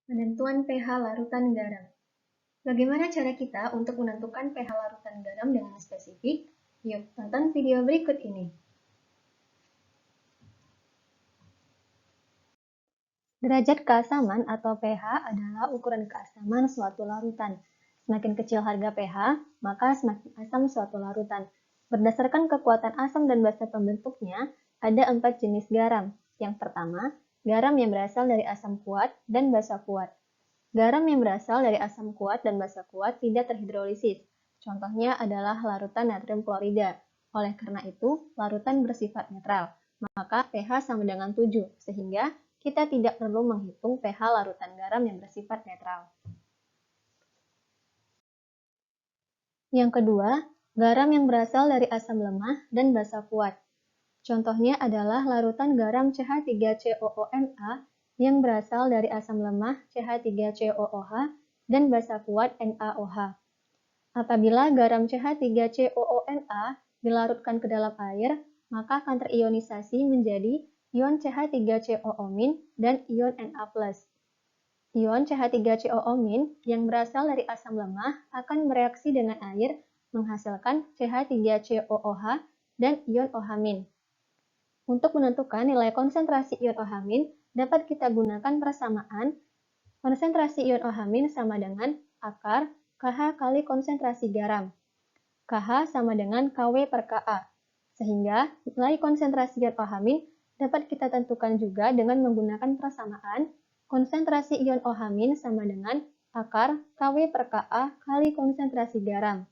Penentuan pH larutan garam. Bagaimana cara kita untuk menentukan pH larutan garam dengan spesifik? Yuk, tonton video berikut ini. Derajat keasaman atau pH adalah ukuran keasaman suatu larutan. Semakin kecil harga pH, maka semakin asam suatu larutan. Berdasarkan kekuatan asam dan basa pembentuknya, ada 4 jenis garam. Yang pertama, garam yang berasal dari asam kuat dan basa kuat. Garam yang berasal dari asam kuat dan basa kuat tidak terhidrolisis. Contohnya adalah larutan natrium klorida. Oleh karena itu, larutan bersifat netral. Maka pH sama dengan 7, sehingga kita tidak perlu menghitung pH larutan garam yang bersifat netral. Yang kedua, garam yang berasal dari asam lemah dan basa kuat. Contohnya adalah larutan garam CH3COONA yang berasal dari asam lemah CH3COOH dan basa kuat NaOH. Apabila garam CH3COONA dilarutkan ke dalam air, maka akan terionisasi menjadi ion CH3COO- dan ion Na+. Ion CH3COO- yang berasal dari asam lemah akan bereaksi dengan air menghasilkan CH3COOH dan ion OH-. Untuk menentukan nilai konsentrasi ion OH- dapat kita gunakan persamaan konsentrasi ion OH- sama dengan akar KH kali konsentrasi garam. KH sama dengan KW per Ka. Sehingga nilai konsentrasi ion OH- dapat kita tentukan juga dengan menggunakan persamaan konsentrasi ion OH- sama dengan akar KW per Ka kali konsentrasi garam.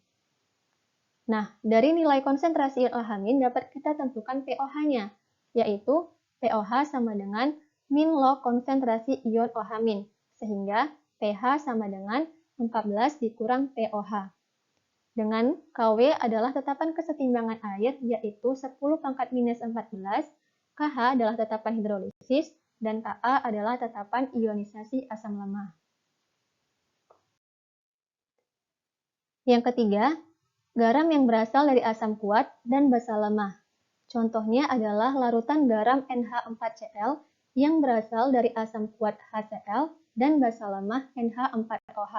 Nah, dari nilai konsentrasi ion OH- dapat kita tentukan pOH-nya, yaitu pOH sama dengan min log konsentrasi ion OH-, sehingga pH sama dengan 14 dikurang pOH. Dengan KW adalah tetapan kesetimbangan air, yaitu 10 pangkat minus 14, KH adalah tetapan hidrolisis, dan Ka adalah tetapan ionisasi asam lemah. Yang ketiga, garam yang berasal dari asam kuat dan basa lemah. Contohnya adalah larutan garam NH4Cl yang berasal dari asam kuat HCl dan basa lemah NH4OH.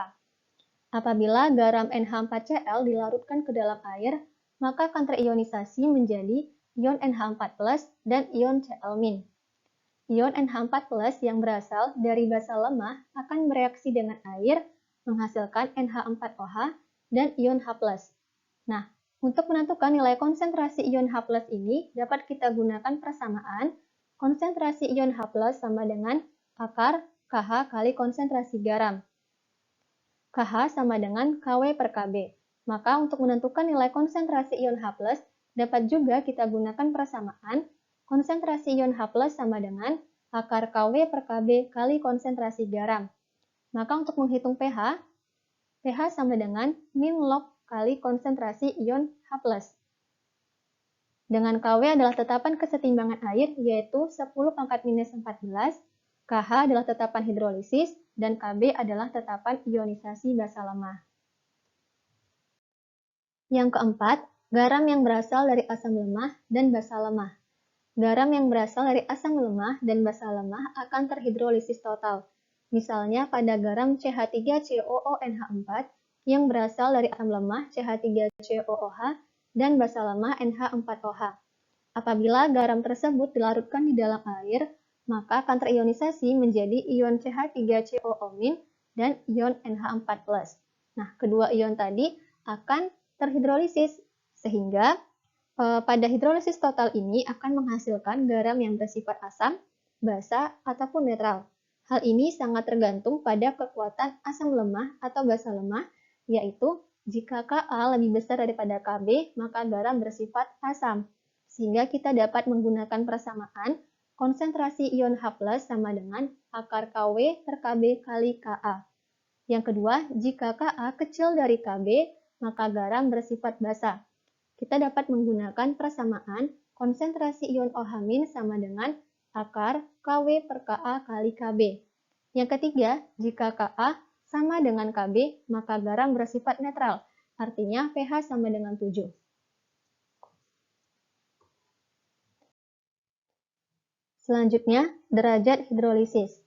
Apabila garam NH4Cl dilarutkan ke dalam air, maka akan terionisasi menjadi ion NH4+ dan ion Cl-. Ion NH4+ yang berasal dari basa lemah akan bereaksi dengan air menghasilkan NH4OH dan ion H+. Nah, untuk menentukan nilai konsentrasi ion H+ ini dapat kita gunakan persamaan konsentrasi ion H+ sama dengan akar KH kali konsentrasi garam. KH sama dengan KW per Kb. Maka untuk menentukan nilai konsentrasi ion H+, dapat juga kita gunakan persamaan konsentrasi ion H+ sama dengan akar KW per Kb kali konsentrasi garam. Maka untuk menghitung pH, pH sama dengan min log kali konsentrasi ion H+. Dengan KW adalah tetapan kesetimbangan air, yaitu 10 pangkat minus 14, KH adalah tetapan hidrolisis, dan Kb adalah tetapan ionisasi basa lemah. Yang keempat, garam yang berasal dari asam lemah dan basa lemah. Garam yang berasal dari asam lemah dan basa lemah akan terhidrolisis total. Misalnya pada garam CH3COONH4 yang berasal dari asam lemah CH3COOH dan basa lemah NH4OH. Apabila garam tersebut dilarutkan di dalam air, maka akan terionisasi menjadi ion CH3COO- dan ion NH4+. Nah, kedua ion tadi akan terhidrolisis, sehingga pada hidrolisis total ini akan menghasilkan garam yang bersifat asam, basa, ataupun netral. Hal ini sangat tergantung pada kekuatan asam lemah atau basa lemah, yaitu jika Ka lebih besar daripada Kb, maka garam bersifat asam. Sehingga kita dapat menggunakan persamaan konsentrasi ion H+ sama dengan akar Kw per Kb kali Ka. Yang kedua, jika Ka kecil dari Kb, maka garam bersifat basa. Kita dapat menggunakan persamaan konsentrasi ion OH- sama dengan akar Kw per Ka kali Kb. Yang ketiga, jika Ka sama dengan Kb, maka garam bersifat netral, artinya pH sama dengan 7. Selanjutnya, derajat hidrolisis.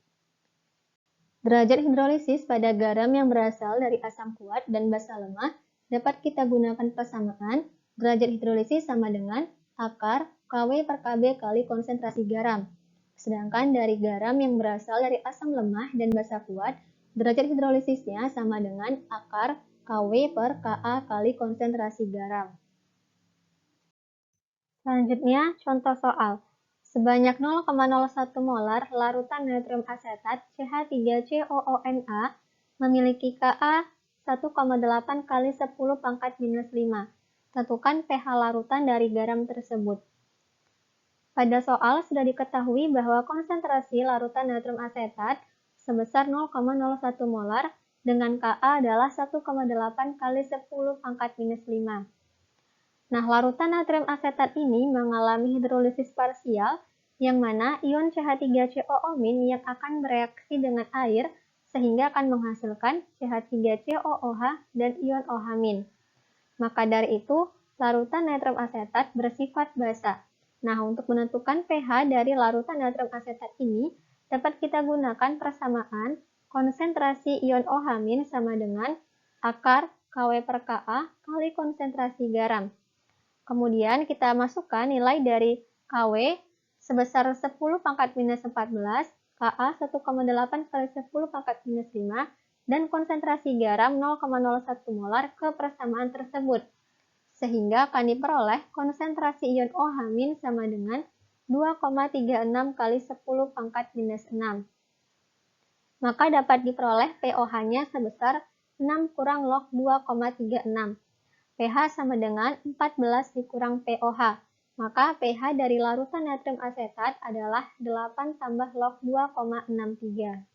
Derajat hidrolisis pada garam yang berasal dari asam kuat dan basa lemah dapat kita gunakan persamaan derajat hidrolisis sama dengan akar Kw per Kb kali konsentrasi garam. Sedangkan dari garam yang berasal dari asam lemah dan basa kuat, derajat hidrolisisnya sama dengan akar Kw per Ka kali konsentrasi garam. Selanjutnya, contoh soal. Sebanyak 0,01 molar larutan natrium asetat CH3COONA memiliki Ka 1,8 kali 10 pangkat minus 5. Tentukan pH larutan dari garam tersebut. Pada soal sudah diketahui bahwa konsentrasi larutan natrium asetat sebesar 0,01 molar dengan Ka adalah 1,8 kali 10 pangkat minus 5. Nah, larutan natrium asetat ini mengalami hidrolisis parsial, yang mana ion CH3COO- yang akan bereaksi dengan air sehingga akan menghasilkan CH3COOH dan ion OH-. Maka dari itu, larutan natrium asetat bersifat basa. Nah, untuk menentukan pH dari larutan natrium asetat ini, dapat kita gunakan persamaan konsentrasi ion OH- sama dengan akar Kw per Ka kali konsentrasi garam. Kemudian kita masukkan nilai dari Kw sebesar 10 pangkat minus 14, Ka 1,8 kali 10 pangkat minus 5, dan konsentrasi garam 0,01 molar ke persamaan tersebut. Sehingga akan diperoleh konsentrasi ion OH- sama dengan 2,36 kali 10 pangkat minus 6. Maka dapat diperoleh pOH-nya sebesar 6 kurang log 2,36. pH sama dengan 14 dikurang pOH. Maka pH dari larutan natrium asetat adalah 8 tambah log 2,63.